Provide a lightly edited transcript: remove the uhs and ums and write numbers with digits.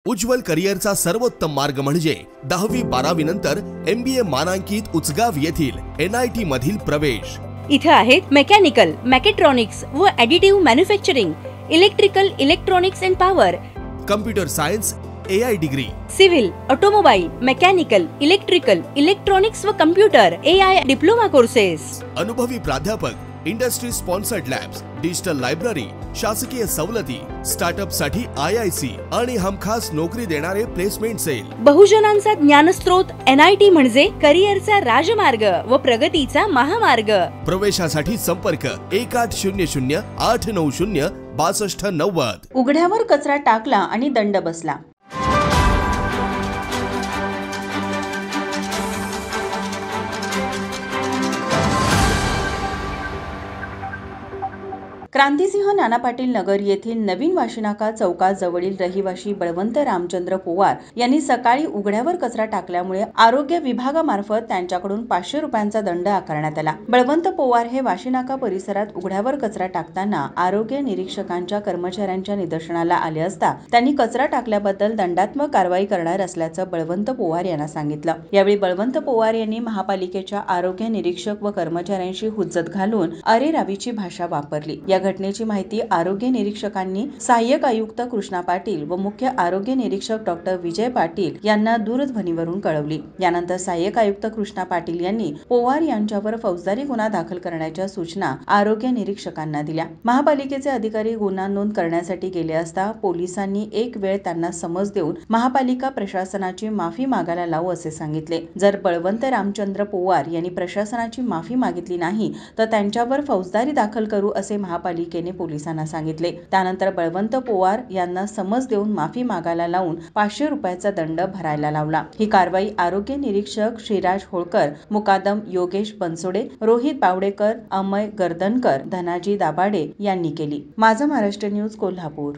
उज्ज्वल करिअरचा सर्वोत्तम मार्ग म्हणजे 10वी-12वी नंतर MBA मानांकित उचगाव येथील NIT मधील प्रवेश। इथे आहेत मेकॅनिकल, मेकॅट्रॉनिक्स व additive manufacturing, electrical, electronics and power, computer science, AI degree, civil, automobile, mechanical, electrical, electronics व कम्प्युटर AI डिप्लोमा कोर्सेस, अनुभवी प्राध्यापक, industry sponsored labs, digital library, शासकीय सवलती, स्टार्टअप साठी IIC आणि हमखास नोकरी देणारे प्लेसमेंट सेल। बहुजनांचा ज्ञानस्रोत NIT म्हणजे करिअरचा राजमार्ग व प्रगतीचा महामार्ग। प्रवेशासाठी संपर्क 1800 890 6290। उघड्यावर कचरा टाकला आणि दंड बसला। क्रांतिसिंह नाना पाटील नगर येथील नवीन वाशीनाका चौकाजवळील रहिवासी बळवंत रामचंद्र पोवार यांनी सकाळी उघड्यावर कचरा टाकल्यामुळे आरोग्य विभागामार्फत त्यांच्याकडून 500 रुपयांचा दंड आकारण्यात आला। बळवंत पोवार हे वाशीनाका परिसरात उघड्यावर कचरा टाकताना आरोग्य निरीक्षकांच्या कर्मचाऱ्यांच्या निदर्शनाला आले असता त्यांनी कचरा टाकल्याबद्दल दंडात्मक कारवाई करणार असल्याचं बळवंत पोवार यांना सांगितलं। यावेळी बळवंत पोवार यांनी महापालिकेच्या आरोग्य निरीक्षक व कर्मचाऱ्यांशी हुज्जत घालून अरेरावीची भाषा वापरली। या घटनेची माहिती आरोग्य निरीक्षकांनी सहाय्यक आयुक्त कृष्णा पाटील व मुख्य आरोग्य निरीक्षक डॉक्टर विजय पाटील यांना दूरध्वनीवरून कळवली। यानंतर सहाय्यक आयुक्त कृष्णा पाटील यांनी पोवार यांच्यावर फौजदारी गुन्हा दाखल करण्याच्या सूचना आरोग्य निरीक्षकांना दिल्या। महापालिकेचे अधिकारी गुन्हा नोंद करण्यासाठी गेले असता पोलिसांनी एक वेळ त्यांना समज देऊन महापालिका प्रशासनाची माफी मागायला लावू असे सांगितले। जर बळवंत रामचंद्र पोवार यांनी प्रशासनाची माफी मागितली नाही तर त्यांच्यावर फौजदारी दाखल करू असे महापालिकेने पोलिसांना सांगितले। त्यानंतर बळवंत पोवार यांना समज देऊन माफी मागायला लावून 500 रुपयाचा दंड भरायला लावला। ही कारवाई आरोग्य निरीक्षक श्रीराज होळकर, मुकादम योगेश बनसोडे, रोहित बावडेकर, अमय गर्दनकर, धनाजी दाभाडे यांनी केली। माझा महाराष्ट्र न्यूज कोल्हापूर।